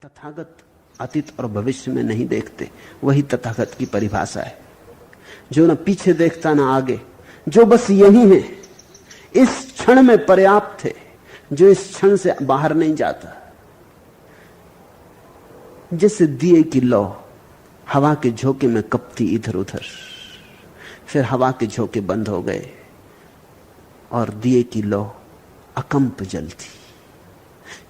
तथागत अतीत और भविष्य में नहीं देखते, वही तथागत की परिभाषा है। जो न पीछे देखता न आगे, जो बस यही है, इस क्षण में पर्याप्त है, जो इस क्षण से बाहर नहीं जाता। जैसे दिए की लौ हवा के झोंके में कपती इधर उधर, फिर हवा के झोंके बंद हो गए और दिए की लौ अकंप जलती।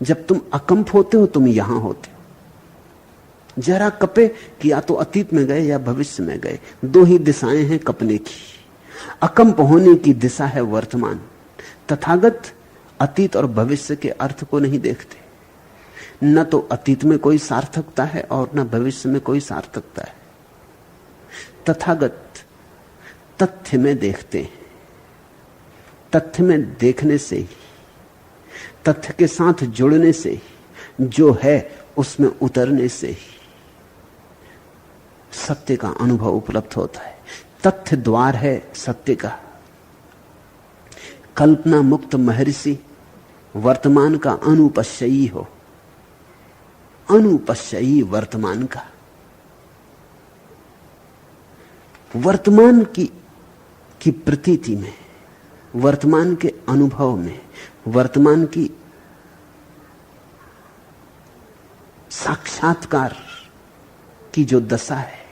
जब तुम अकंप होते हो तुम यहां होते हो। जरा कपे कि या तो अतीत में गए या भविष्य में गए, दो ही दिशाएं हैं कपने की। अकंप होने की दिशा है वर्तमान। तथागत अतीत और भविष्य के अर्थ को नहीं देखते। न तो अतीत में कोई सार्थकता है और न भविष्य में कोई सार्थकता है। तथागत तथ्य में देखते हैं। तथ्य में देखने से ही, तथ्य के साथ जुड़ने से ही, जो है उसमें उतरने से ही सत्य का अनुभव उपलब्ध होता है। तथ्य द्वार है सत्य का। कल्पना मुक्त महर्षि वर्तमान का अनुपश्ययी हो, अनुपश्ययी वर्तमान का। वर्तमान की प्रतीति में, वर्तमान के अनुभव में, वर्तमान की साक्षात्कार की जो दशा है,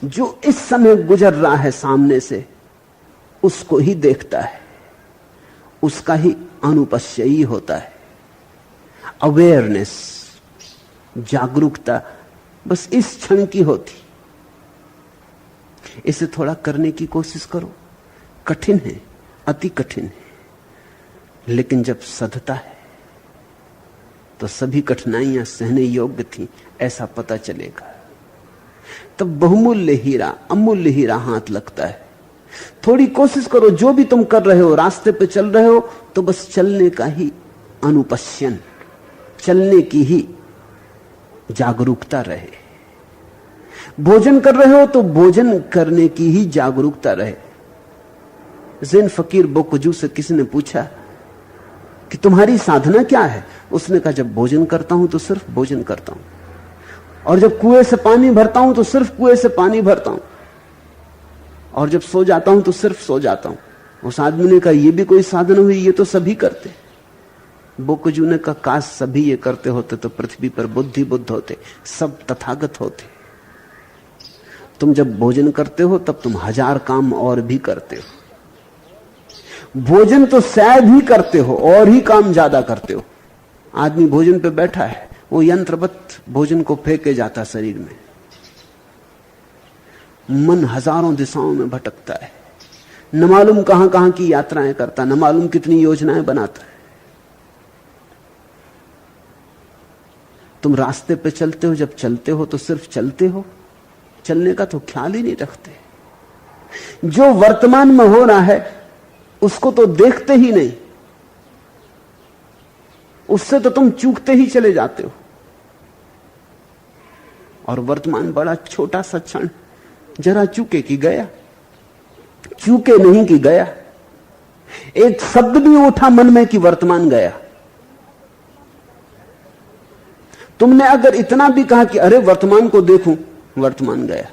जो इस समय गुजर रहा है सामने से, उसको ही देखता है, उसका ही अनुपश्ययी होता है। अवेयरनेस, जागरूकता बस इस क्षण की होती। इसे थोड़ा करने की कोशिश करो। कठिन है, अति कठिन है, लेकिन जब सधता है तो सभी कठिनाइयां सहने योग्य थी ऐसा पता चलेगा। तब बहुमूल्य हीरा, अमूल्य हीरा हाथ लगता है। थोड़ी कोशिश करो। जो भी तुम कर रहे हो, रास्ते पे चल रहे हो तो बस चलने का ही अनुपश्यन, चलने की ही जागरूकता रहे। भोजन कर रहे हो तो भोजन करने की ही जागरूकता रहे। ज़ैन फकीर बोकजू से किसी ने पूछा कि तुम्हारी साधना क्या है? उसने कहा जब भोजन करता हूं तो सिर्फ भोजन करता हूं, और जब कुएं से पानी भरता हूं तो सिर्फ कुएं से पानी भरता हूं, और जब सो जाता हूं तो सिर्फ सो जाता हूं। उस आदमी ने कहा यह भी कोई साधना हुई? ये तो सभी करते। बोकजू ने कहा काश सभी ये करते होते तो पृथ्वी पर बुद्धि बुद्ध होते, सब तथागत होते। तुम जब भोजन करते हो तब तुम हजार काम और भी करते हो। भोजन तो शायद ही करते हो, और ही काम ज्यादा करते हो। आदमी भोजन पे बैठा है, वो यंत्रवत भोजन को फेंके जाता शरीर में। मन हजारों दिशाओं में भटकता है, न मालूम कहां कहां की यात्राएं करता, न मालूम कितनी योजनाएं बनाता है। तुम रास्ते पे चलते हो, जब चलते हो तो सिर्फ चलते हो, चलने का तो ख्याल ही नहीं रखते। जो वर्तमान में हो रहा है उसको तो देखते ही नहीं, उससे तो तुम चूकते ही चले जाते हो। और वर्तमान बड़ा छोटा सा क्षण, जरा चूके कि गया, चूके नहीं कि गया। एक शब्द भी उठा मन में कि वर्तमान गया। तुमने अगर इतना भी कहा कि अरे वर्तमान को देखूं, वर्तमान गया।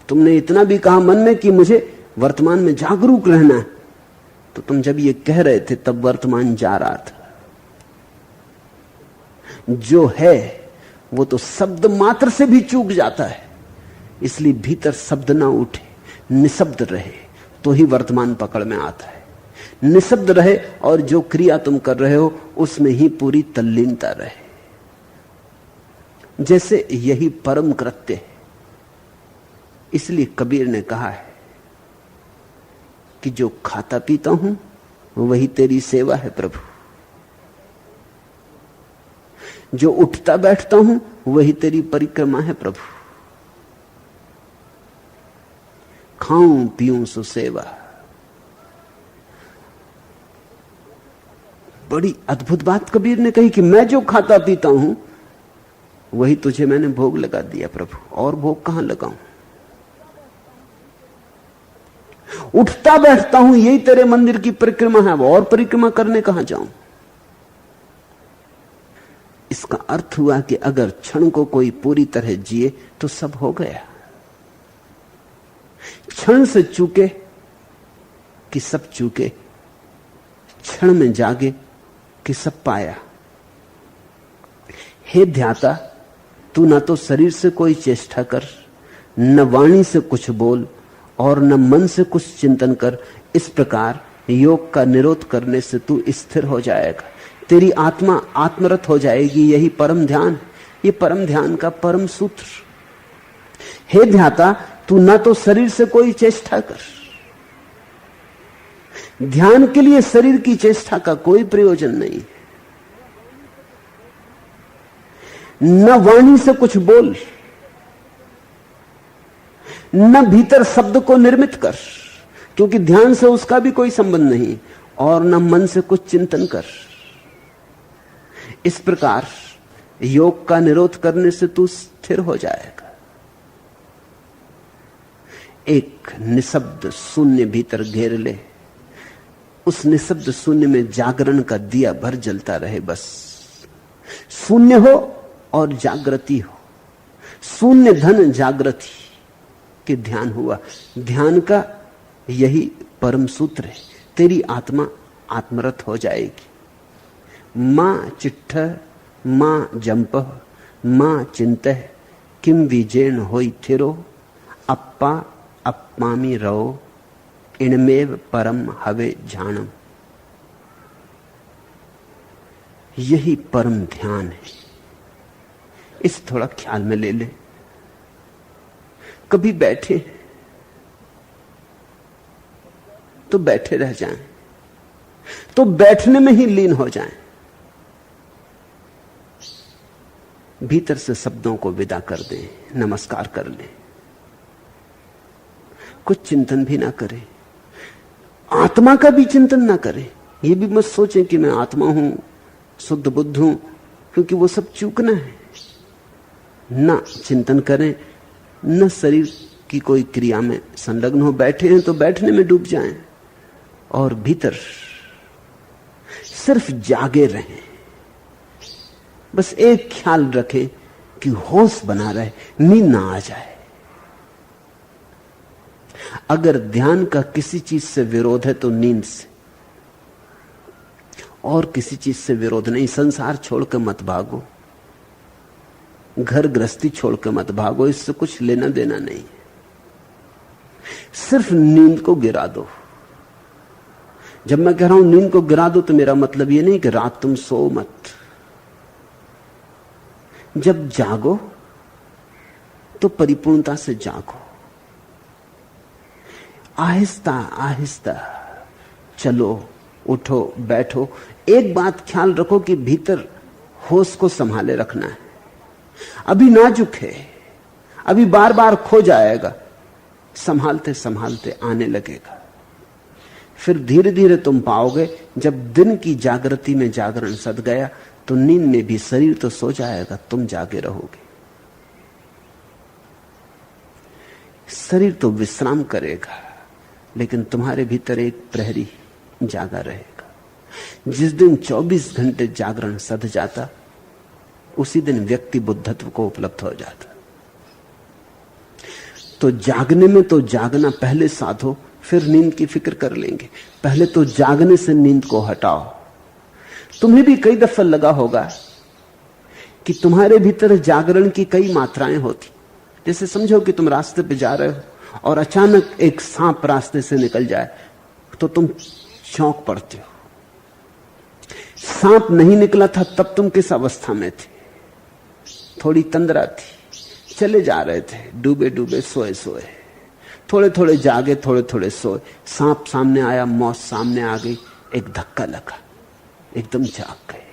तुमने इतना भी कहा मन में कि मुझे वर्तमान में जागरूक रहना है, तो तुम जब ये कह रहे थे तब वर्तमान जा रहा था। जो है वो तो शब्द मात्र से भी चूक जाता है। इसलिए भीतर शब्द ना उठे, निशब्द रहे तो ही वर्तमान पकड़ में आता है। निशब्द रहे और जो क्रिया तुम कर रहे हो उसमें ही पूरी तल्लीनता रहे। जैसे यही परम कृत्य है। इसलिए कबीर ने कहा है कि जो खाता पीता हूं वही तेरी सेवा है प्रभु, जो उठता बैठता हूं वही तेरी परिक्रमा है प्रभु। खाऊं पीऊं सो सेवा। बड़ी अद्भुत बात कबीर ने कही कि मैं जो खाता पीता हूं वही तुझे मैंने भोग लगा दिया प्रभु, और भोग कहां लगाऊं? उठता बैठता हूं यही तेरे मंदिर की परिक्रमा है, और परिक्रमा करने कहां जाऊं? इसका अर्थ हुआ कि अगर क्षण को कोई पूरी तरह जिए तो सब हो गया। क्षण से चूके कि सब चूके, क्षण में जागे कि सब पाया। हे ध्याता, तू न तो शरीर से कोई चेष्टा कर, न वाणी से कुछ बोल और न मन से कुछ चिंतन कर। इस प्रकार योग का निरोध करने से तू स्थिर हो जाएगा, तेरी आत्मा आत्मरत हो जाएगी। यही परम ध्यान, ये परम ध्यान का परम सूत्र। हे ध्याता, तू न तो शरीर से कोई चेष्टा कर। ध्यान के लिए शरीर की चेष्टा का कोई प्रयोजन नहीं। न वाणी से कुछ बोल, न भीतर शब्द को निर्मित कर, क्योंकि ध्यान से उसका भी कोई संबंध नहीं, और न मन से कुछ चिंतन कर। इस प्रकार योग का निरोध करने से तू स्थिर हो जाएगा। एक निशब्द शून्य भीतर घेर ले, उस निशब्द शून्य में जागरण का दिया भर जलता रहे। बस शून्य हो और जागृति हो, शून्य धन जागृति के ध्यान हुआ। ध्यान का यही परम सूत्र है। तेरी आत्मा आत्मरत हो जाएगी। मां चिट्ठ मां जंप मां चिंत किम विजेन होई थिरो अप्पा अपमामी रहो इणमेव परम हवे झाणम। यही परम ध्यान है। इस थोड़ा ख्याल में ले ले। कभी बैठे तो बैठे रह जाएं, तो बैठने में ही लीन हो जाएं। भीतर से शब्दों को विदा कर दें, नमस्कार कर लें, कुछ चिंतन भी ना करें, आत्मा का भी चिंतन ना करें। यह भी मत सोचें कि मैं आत्मा हूं, शुद्ध बुद्ध हूं, क्योंकि वो सब चूकना है। ना चिंतन करें, न शरीर की कोई क्रिया में संलग्न हो। बैठे हैं तो बैठने में डूब जाएं और भीतर सिर्फ जागे रहें। बस एक ख्याल रखें कि होश बना रहे, नींद ना आ जाए। अगर ध्यान का किसी चीज से विरोध है तो नींद से, और किसी चीज से विरोध नहीं। संसार छोड़कर मत भागो, घर गृहस्थी छोड़कर मत भागो, इससे कुछ लेना देना नहीं। सिर्फ नींद को गिरा दो। जब मैं कह रहा हूं नींद को गिरा दो तो मेरा मतलब यह नहीं कि रात तुम सो मत। जब जागो तो परिपूर्णता से जागो। आहिस्ता आहिस्ता चलो, उठो, बैठो। एक बात ख्याल रखो कि भीतर होश को संभाले रखना है। अभी नाजुक है, अभी बार बार खो जाएगा, संभालते संभालते आने लगेगा। फिर धीरे धीरे तुम पाओगे, जब दिन की जागृति में जागरण सद गया तो नींद में भी शरीर तो सो जाएगा, तुम जागे रहोगे। शरीर तो विश्राम करेगा, लेकिन तुम्हारे भीतर एक प्रहरी जागा रहेगा। जिस दिन 24 घंटे जागरण सध जाता, उसी दिन व्यक्ति बुद्धत्व को उपलब्ध हो जाता। तो जागने में तो जागना पहले साधो, फिर नींद की फिक्र कर लेंगे। पहले तो जागने से नींद को हटाओ। तुम्हें भी कई दफा लगा होगा कि तुम्हारे भीतर जागरण की कई मात्राएं होती। जैसे समझो कि तुम रास्ते पे जा रहे हो और अचानक एक सांप रास्ते से निकल जाए तो तुम चौंक पड़ते हो। सांप नहीं निकला था तब तुम किस अवस्था में थे? थोड़ी तंद्रा थी, चले जा रहे थे, डूबे डूबे सोए सोए, थोड़े थोड़े जागे, थोड़े थोड़े सोए। सांप सामने आया, मौत सामने आ गई, एक धक्का लगा, एकदम जाग गए।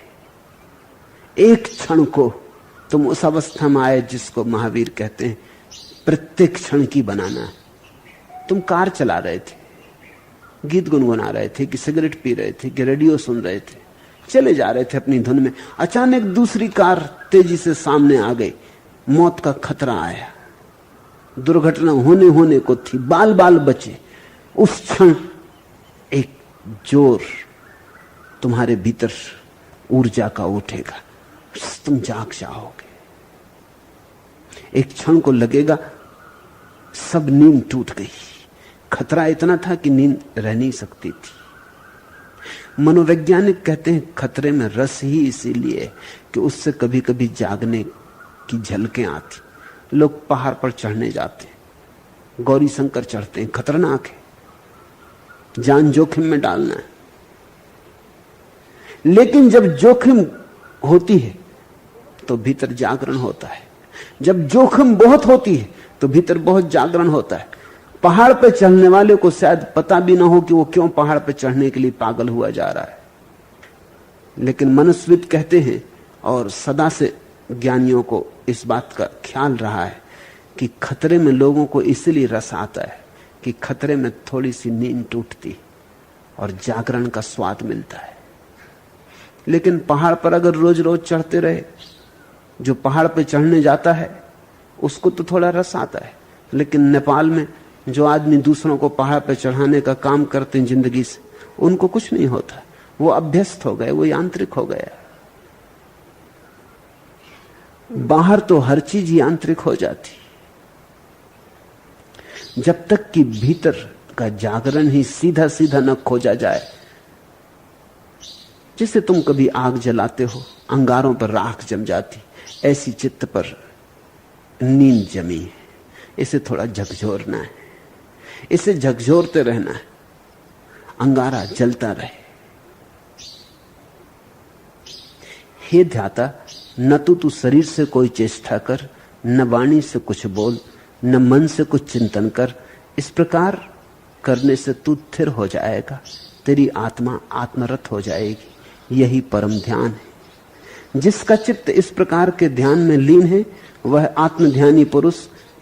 एक क्षण को तुम उस अवस्था में आए जिसको महावीर कहते हैं प्रत्येक क्षण की बनाना है। तुम कार चला रहे थे, गीत गुनगुना रहे थे, कि सिगरेट पी रहे थे, कि रेडियो सुन रहे थे, चले जा रहे थे अपनी धुन में। अचानक दूसरी कार तेजी से सामने आ गई, मौत का खतरा आया, दुर्घटना होने को थी, बाल बाल बचे। उस क्षण एक जोर तुम्हारे भीतर ऊर्जा का उठेगा, तुम जाग जाओगे। एक क्षण को लगेगा सब नींद टूट गई। खतरा इतना था कि नींद रह नहीं सकती थी। मनोवैज्ञानिक कहते हैं खतरे में रस ही इसीलिए कि उससे कभी कभी जागने की झलकें आती। लोग पहाड़ पर चढ़ने जाते हैं, गौरी शंकर चढ़ते हैं, खतरनाक है, जान जोखिम में डालना है। लेकिन जब जोखिम होती है तो भीतर जागरण होता है। जब जोखिम बहुत होती है तो भीतर बहुत जागरण होता है। पहाड़ पर चढ़ने वाले को शायद पता भी ना हो कि वो क्यों पहाड़ पर चढ़ने के लिए पागल हुआ जा रहा है, लेकिन मनस्विद कहते हैं और सदा से ज्ञानियों को इस बात का ख्याल रहा है कि खतरे में लोगों को इसलिए रस आता है कि खतरे में थोड़ी सी नींद टूटती और जागरण का स्वाद मिलता है। लेकिन पहाड़ पर अगर रोज रोज चढ़ते रहे, जो पहाड़ पर चढ़ने जाता है उसको तो थोड़ा रस आता है। लेकिन नेपाल में जो आदमी दूसरों को पहाड़ पर चढ़ाने का काम करते हैं जिंदगी से, उनको कुछ नहीं होता। वो अभ्यस्त हो गए, वो यांत्रिक हो गया। बाहर तो हर चीज यांत्रिक हो जाती, जब तक कि भीतर का जागरण ही सीधा सीधा न खोजा जाए। जैसे तुम कभी आग जलाते हो, अंगारों पर राख जम जाती, ऐसी चित्त पर नींद जमी है। इसे थोड़ा झकझोरना है, इसे झकझोरते रहना है, अंगारा जलता रहे। हे ध्याता, न तू शरीर से कोई चेष्टा कर, न वाणी से कुछ बोल, न मन से कुछ चिंतन कर। इस प्रकार करने से तू स्थिर हो जाएगा, तेरी आत्मा आत्मरत हो जाएगी। यही परम ध्यान है। जिसका चित्त इस प्रकार के ध्यान में लीन है वह आत्मध्यानी पुरुष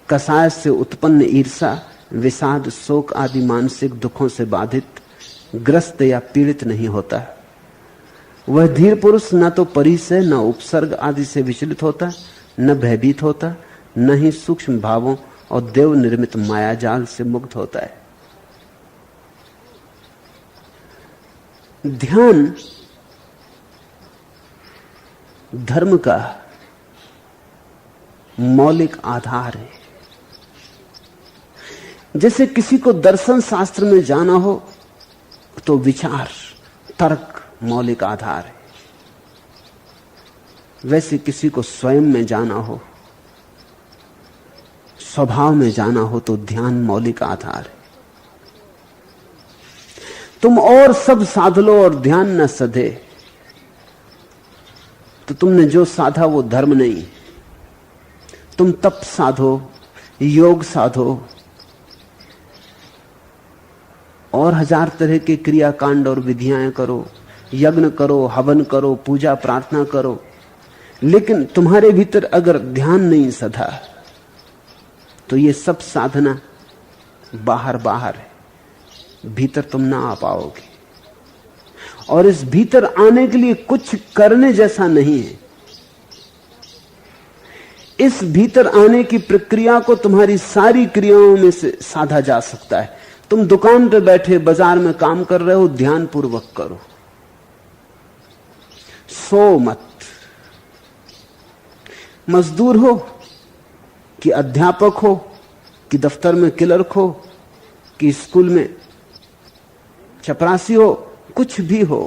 कसाय से उत्पन्न ईर्षा, विषाद, शोक आदि मानसिक दुखों से बाधित, ग्रस्त या पीड़ित नहीं होता। वह धीर पुरुष न तो परि से, न उपसर्ग आदि से विचलित होता, न भयभीत होता, न ही सूक्ष्म भावों और देव निर्मित मायाजाल से मुक्त होता है। ध्यान धर्म का मौलिक आधार है। जैसे किसी को दर्शन शास्त्र में जाना हो तो विचार, तर्क मौलिक आधार है, वैसे किसी को स्वयं में जाना हो, स्वभाव में जाना हो तो ध्यान मौलिक आधार है। तुम और सब साध लो और ध्यान न सधे तो तुमने जो साधा वो धर्म नहीं। तुम तप साधो, योग साधो और हजार तरह के क्रियाकांड और विधियां करो, यज्ञ करो, हवन करो, पूजा प्रार्थना करो, लेकिन तुम्हारे भीतर अगर ध्यान नहीं सधा तो ये सब साधना बाहर बाहर है, भीतर तुम ना आ पाओगे। और इस भीतर आने के लिए कुछ करने जैसा नहीं है। इस भीतर आने की प्रक्रिया को तुम्हारी सारी क्रियाओं में से साधा जा सकता है। तुम दुकान पर बैठे बाजार में काम कर रहे हो, ध्यान पूर्वक करो, सो मत। मजदूर हो कि अध्यापक हो कि दफ्तर में क्लर्क हो कि स्कूल में चपरासी हो, कुछ भी हो,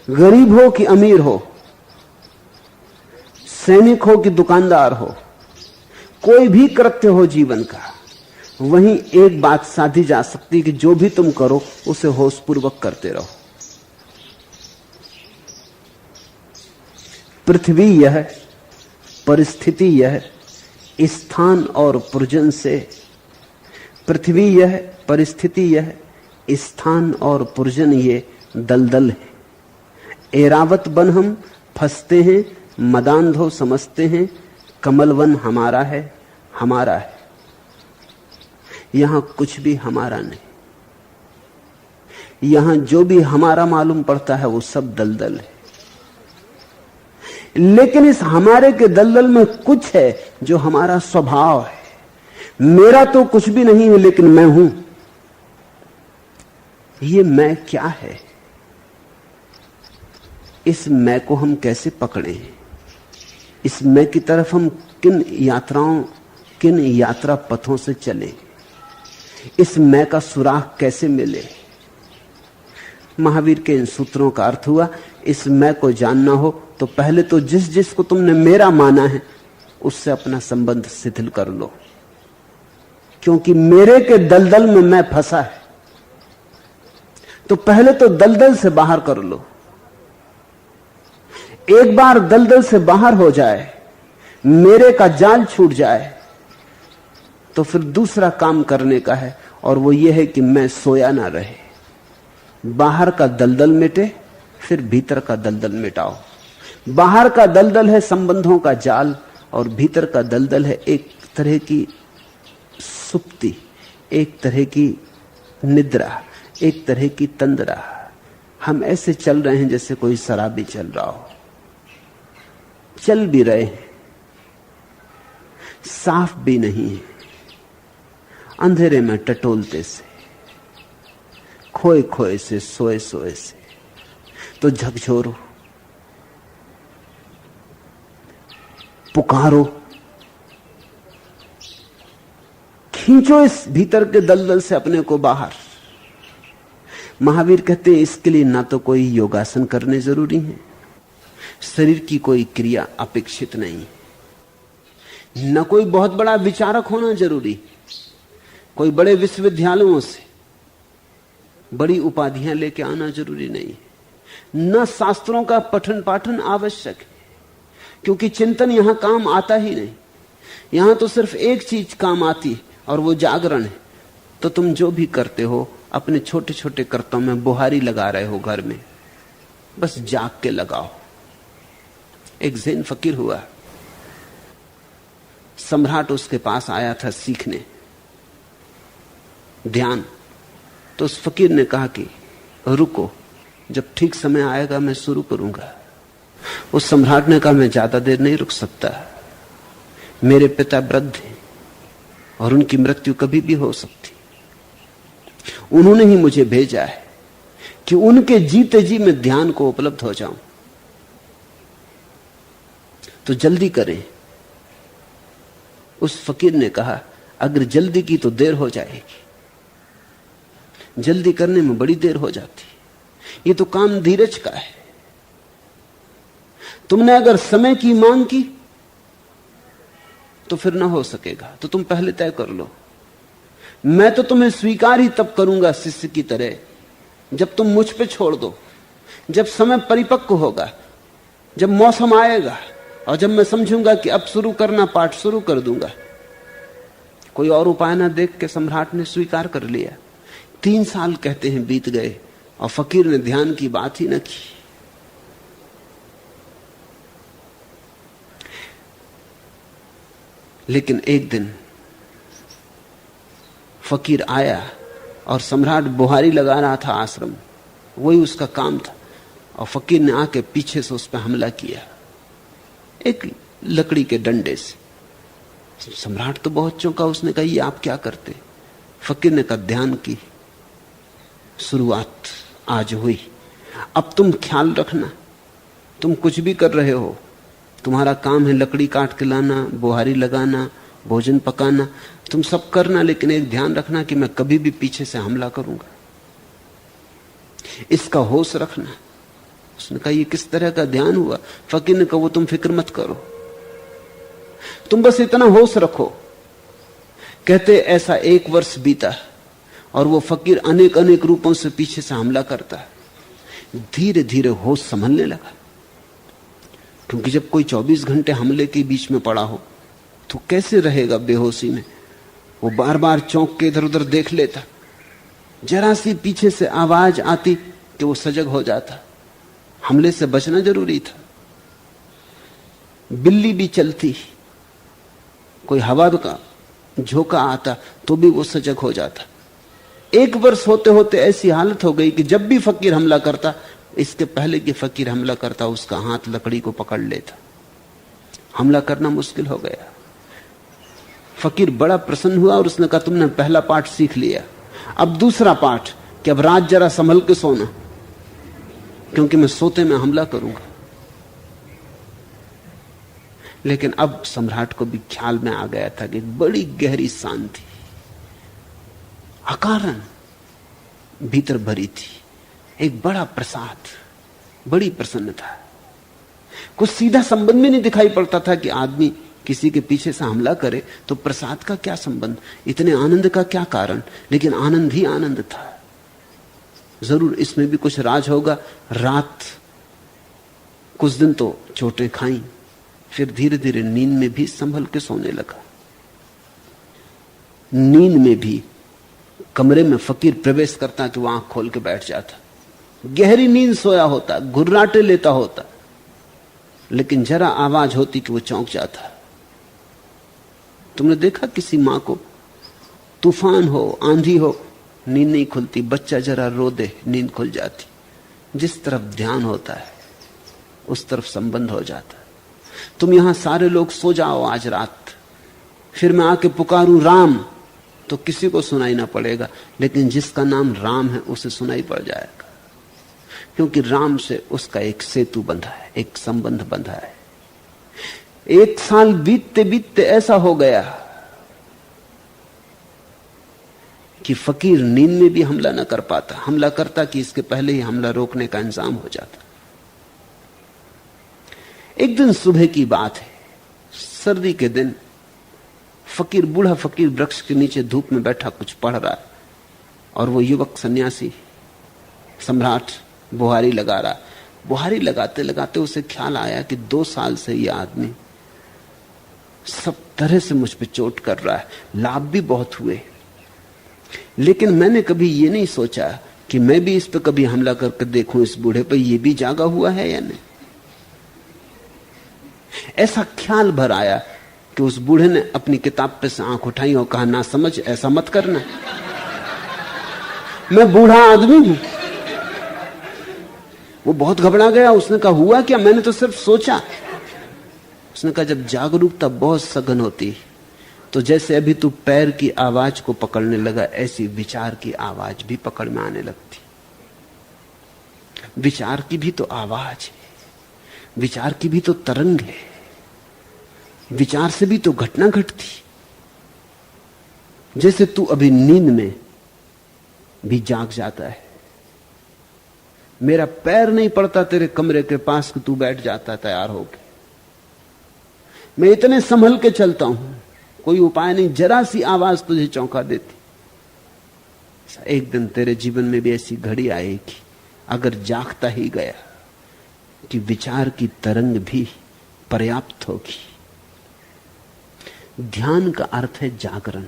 गरीब हो कि अमीर हो, सैनिक हो कि दुकानदार हो, कोई भी कृत्य हो जीवन का, वहीं एक बात साधी जा सकती है कि जो भी तुम करो उसे होशपूर्वक करते रहो। पृथ्वी यह, परिस्थिति यह, स्थान और पुर्जन से। पृथ्वी यह, परिस्थिति यह, स्थान और पुर्जन ये दलदल है। एरावत बन हम फंसते हैं, मदांधो समझते हैं, कमलवन हमारा है, हमारा है। यहां कुछ भी हमारा नहीं, यहां जो भी हमारा मालूम पड़ता है वो सब दलदल है। लेकिन इस हमारे के दलदल में कुछ है जो हमारा स्वभाव है। मेरा तो कुछ भी नहीं है, लेकिन मैं हूं। ये मैं क्या है? इस मैं को हम कैसे पकड़ें? इस मैं की तरफ हम किन यात्रा पथों से चले, इस मैं का सुराग कैसे मिले। महावीर के इन सूत्रों का अर्थ हुआ, इस मैं को जानना हो तो पहले तो जिस को तुमने मेरा माना है उससे अपना संबंध शिथिल कर लो, क्योंकि मेरे के दलदल में मैं फंसा है। तो पहले तो दलदल से बाहर कर लो। एक बार दलदल से बाहर हो जाए, मेरे का जाल छूट जाए, तो फिर दूसरा काम करने का है, और वो ये है कि मैं सोया ना रहे। बाहर का दलदल मिटे, फिर भीतर का दलदल मिटाओ। बाहर का दलदल है संबंधों का जाल, और भीतर का दलदल है एक तरह की सुप्ति, एक तरह की निद्रा, एक तरह की तंद्रा। हम ऐसे चल रहे हैं जैसे कोई शराबी चल रहा हो। चल भी रहे हैं, साफ भी नहीं है, अंधेरे में टटोलते से, खोए खोए से, सोए सोए से। तो झकझोरो, पुकारो, खींचो इस भीतर के दलदल से अपने को बाहर। महावीर कहते हैं इसके लिए ना तो कोई योगासन करने जरूरी है, शरीर की कोई क्रिया अपेक्षित नहीं, न कोई बहुत बड़ा विचारक होना जरूरी, कोई बड़े विश्वविद्यालयों से बड़ी उपाधियां लेके आना जरूरी नहीं, न शास्त्रों का पठन पाठन आवश्यक है, क्योंकि चिंतन यहां काम आता ही नहीं। यहां तो सिर्फ एक चीज काम आती है, और वो जागरण है। तो तुम जो भी करते हो अपने छोटे छोटे कर्तों में बुहारी लगा रहे हो घर में, बस जाग के लगाओ। एक ज़ैन फकीर हुआ, सम्राट उसके पास आया था सीखने ध्यान। तो उस फकीर ने कहा कि रुको, जब ठीक समय आएगा मैं शुरू करूंगा। उस सम्राट ने कहा मैं ज्यादा देर नहीं रुक सकता, मेरे पिता वृद्ध हैं और उनकी मृत्यु कभी भी हो सकती। उन्होंने ही मुझे भेजा है कि उनके जीते जी मैं ध्यान को उपलब्ध हो जाऊं, तो जल्दी करें। उस फकीर ने कहा अगर जल्दी की तो देर हो जाएगी, जल्दी करने में बड़ी देर हो जाती, ये तो काम धीरज का है। तुमने अगर समय की मांग की तो फिर ना हो सकेगा, तो तुम पहले तय कर लो। मैं तो तुम्हें स्वीकार ही तब करूंगा शिष्य की तरह जब तुम मुझ पे छोड़ दो, जब समय परिपक्व होगा, जब मौसम आएगा और जब मैं समझूंगा कि अब शुरू करना, पाठ शुरू कर दूंगा। कोई और उपाय ना देख के सम्राट ने स्वीकार कर लिया। 3 साल कहते हैं बीत गए और फकीर ने ध्यान की बात ही न की। लेकिन एक दिन फकीर आया और सम्राट बुहारी लगा रहा था आश्रम, वही उसका काम था, और फकीर ने आके पीछे से उस पर हमला किया एक लकड़ी के डंडे से। सम्राट तो बहुत चौंका, उसने कहा ये आप क्या करते? फकीर ने कहा ध्यान की शुरुआत आज हुई, अब तुम ख्याल रखना, तुम कुछ भी कर रहे हो, तुम्हारा काम है लकड़ी काट के लाना, बुहारी लगाना, भोजन पकाना, तुम सब करना, लेकिन एक ध्यान रखना कि मैं कभी भी पीछे से हमला करूंगा, इसका होश रखना। उसने कहा ये किस तरह का ध्यान हुआ? फकीर ने कहा वो तुम फिक्र मत करो, तुम बस इतना होश रखो। कहते ऐसा 1 वर्ष बीता और वो फकीर अनेक अनेक रूपों से पीछे से हमला करता, धीरे धीरे होश संभलने लगा। क्योंकि जब कोई 24 घंटे हमले के बीच में पड़ा हो तो कैसे रहेगा बेहोशी में? वो बार बार चौंक के इधर उधर देख लेता, जरा सी पीछे से आवाज आती कि वो सजग हो जाता। हमले से बचना जरूरी था। बिल्ली भी चलती, कोई हवा का झोंका आता तो भी वो सजग हो जाता। 1 वर्ष होते होते ऐसी हालत हो गई कि जब भी फकीर हमला करता, इसके पहले कि फकीर हमला करता उसका हाथ लकड़ी को पकड़ लेता, हमला करना मुश्किल हो गया। फकीर बड़ा प्रसन्न हुआ और उसने कहा तुमने पहला पाठ सीख लिया, अब दूसरा पाठ कि अब रात जरा संभल के सोना, क्योंकि मैं सोते में हमला करूंगा। लेकिन अब सम्राट को भी ख्याल में आ गया था कि एक बड़ी गहरी शांति अकारण भीतर भरी थी, एक बड़ा प्रसाद, बड़ी प्रसन्नता। कुछ सीधा संबंध भी नहीं दिखाई पड़ता था कि आदमी किसी के पीछे से हमला करे तो प्रसाद का क्या संबंध, इतने आनंद का क्या कारण, लेकिन आनंद ही आनंद था। जरूर इसमें भी कुछ राज होगा। रात कुछ दिन तो चोटें खाई, फिर धीरे धीरे नींद में भी संभल के सोने लगा। नींद में भी कमरे में फकीर प्रवेश करता कि वह आंख खोल के बैठ जाता, गहरी नींद सोया होता, घुर्राटे लेता होता, लेकिन जरा आवाज होती कि वो चौंक जाता। तुमने देखा किसी मां को, तूफान हो, आंधी हो, नींद नहीं खुलती, बच्चा जरा रो दे नींद खुल जाती। जिस तरफ ध्यान होता है उस तरफ संबंध हो जाता है। तुम यहां सारे लोग सो जाओ आज रात, फिर मैं आके पुकारूं राम, तो किसी को सुनाई ना पड़ेगा, लेकिन जिसका नाम राम है उसे सुनाई पड़ जाएगा, क्योंकि राम से उसका एक सेतु बंधा है, एक संबंध बंधा है। 1 साल बीतते बीतते ऐसा हो गया कि फकीर नींद में भी हमला न कर पाता, हमला करता कि इसके पहले ही हमला रोकने का इंतजाम हो जाता। एक दिन सुबह की बात है, सर्दी के दिन, फकीर, बूढ़ा फकीर वृक्ष के नीचे धूप में बैठा कुछ पढ़ रहा है, और वो युवक सन्यासी सम्राट बुहारी लगा रहा। बुहारी लगाते लगाते उसे ख्याल आया कि 2 साल से ये आदमी सब तरह से मुझ पे चोट कर रहा है, लाभ भी बहुत हुए, लेकिन मैंने कभी ये नहीं सोचा कि मैं भी इस पे कभी हमला करके देखूं, इस बूढ़े पे ये भी जागा हुआ है या नहीं। ऐसा ख्याल भर आया कि उस बूढ़े ने अपनी किताब पे से आंख उठाई और कहा, ना समझ, ऐसा मत करना, मैं बूढ़ा आदमी हूं। वो बहुत घबरा गया। उसने कहा, हुआ क्या? मैंने तो सिर्फ सोचा। उसने कहा, जब जागरूकता बहुत सघन होती तो जैसे अभी तू पैर की आवाज को पकड़ने लगा, ऐसी विचार की आवाज भी पकड़ में आने लगती। विचार की भी तो आवाज है, विचार की भी तो तरंग है, विचार से भी तो घटना घटती। जैसे तू अभी नींद में भी जाग जाता है, मेरा पैर नहीं पड़ता तेरे कमरे के पास कि तू बैठ जाता तैयार होके। मैं इतने संभल के चलता हूं, कोई उपाय नहीं, जरा सी आवाज तुझे चौंका देती। एक दिन तेरे जीवन में भी ऐसी घड़ी आएगी, अगर जागता ही गया, कि विचार की तरंग भी पर्याप्त होगी। ध्यान का अर्थ है जागरण।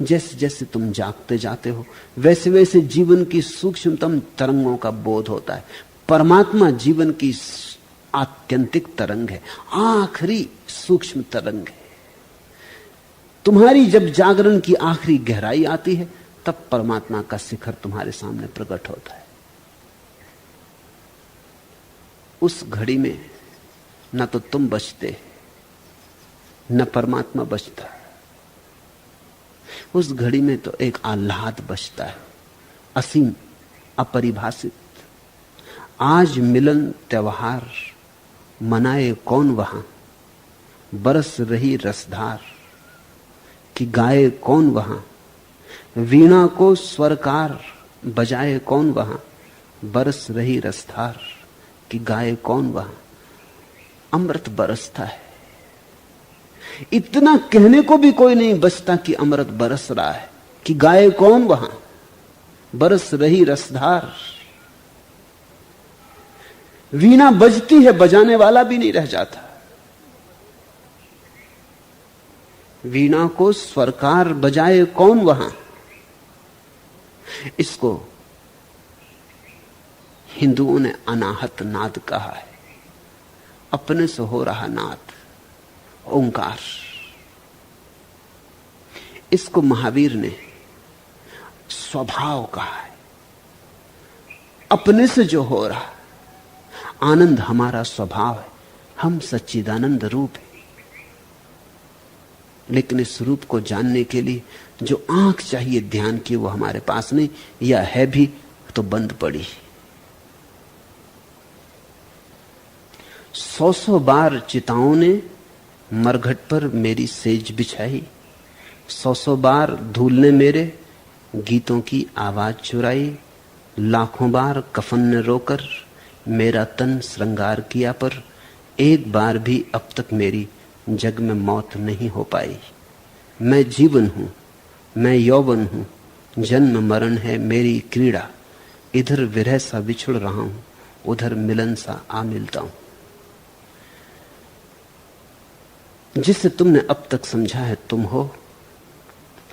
जैसे जैसे तुम जागते जाते हो, वैसे वैसे जीवन की सूक्ष्मतम तरंगों का बोध होता है। परमात्मा जीवन की आत्यंतिक तरंग है, आखिरी सूक्ष्म तरंग है। तुम्हारी जब जागरण की आखिरी गहराई आती है, तब परमात्मा का शिखर तुम्हारे सामने प्रकट होता है। उस घड़ी में न तो तुम बचते, न परमात्मा बचता। उस घड़ी में तो एक आह्लाद बचता है, असीम, अपरिभाषित। आज मिलन त्योहार मनाए कौन वहां, बरस रही रसधार, कि गाए कौन वहां, वीणा को स्वरकार बजाए कौन वहां, बरस रही रसधार, कि गाए कौन वहां। अमृत बरसता है, इतना कहने को भी कोई नहीं बचता कि अमृत बरस रहा है, कि गाए कौन वहां, बरस रही रसधार। वीणा बजती है, बजाने वाला भी नहीं रह जाता। वीणा को स्वरकार बजाए कौन वहां। इसको हिंदुओं ने अनाहत नाद कहा है, अपने से हो रहा नाद, ओंकार। इसको महावीर ने स्वभाव कहा है, अपने से जो हो रहा। आनंद हमारा स्वभाव है, हम सच्चिदानंद रूप है, लेकिन इस रूप को जानने के लिए जो आंख चाहिए ध्यान की, वो हमारे पास नहीं, या है भी तो बंद पड़ी। 100 बार चिताओं ने मरघट पर मेरी सेज बिछाई, 100 बार धूल ने मेरे गीतों की आवाज चुराई, लाखों बार कफन ने रोकर मेरा तन श्रृंगार किया, पर एक बार भी अब तक मेरी जग में मौत नहीं हो पाई। मैं जीवन हूं, मैं यौवन हूं, जन्म मरण है मेरी क्रीड़ा, इधर विरह सा बिछुड़ रहा हूं, उधर मिलन सा आ मिलता हूं। जिसे तुमने अब तक समझा है तुम हो,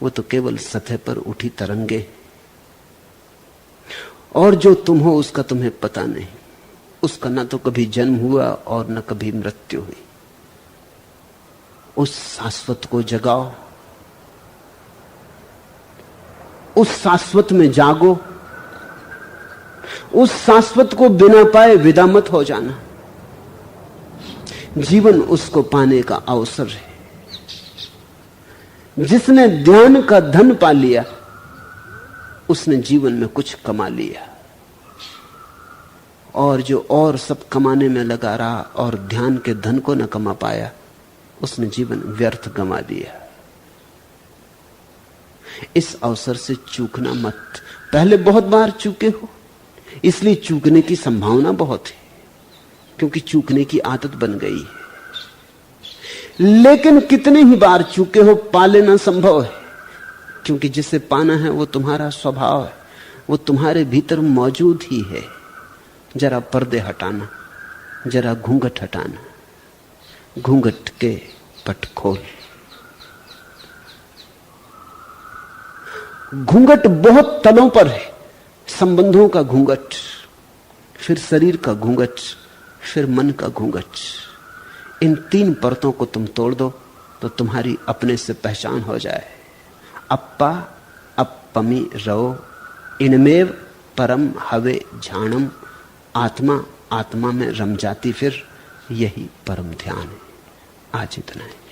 वो तो केवल सतह पर उठी तरंगे, और जो तुम हो उसका तुम्हें पता नहीं। उसका न तो कभी जन्म हुआ और न कभी मृत्यु हुई। उस शाश्वत को जगाओ, उस शाश्वत में जागो, उस शाश्वत को बिना पाए विदा मत हो जाना। जीवन उसको पाने का अवसर है। जिसने ध्यान का धन पा लिया उसने जीवन में कुछ कमा लिया, और जो और सब कमाने में लगा रहा और ध्यान के धन को न कमा पाया उसने जीवन व्यर्थ गंवा दिया। इस अवसर से चूकना मत। पहले बहुत बार चूके हो, इसलिए चूकने की संभावना बहुत है, क्योंकि चूकने की आदत बन गई है। लेकिन कितने ही बार चूके हो, पा लेना संभव है, क्योंकि जिसे पाना है वो तुम्हारा स्वभाव है, वो तुम्हारे भीतर मौजूद ही है। जरा पर्दे हटाना, जरा घूंघट हटाना, घूंघट के पट खोल। घूंघट बहुत तलों पर है, संबंधों का घूंघट, फिर शरीर का घूंघट, फिर मन का घूंघट। इन 3 परतों को तुम तोड़ दो तो तुम्हारी अपने से पहचान हो जाए। अप्पा अप्पमी रहो इनमेव परम हवे झाणम, आत्मा आत्मा में रम जाती, फिर यही परम ध्यान है। आज इतना है।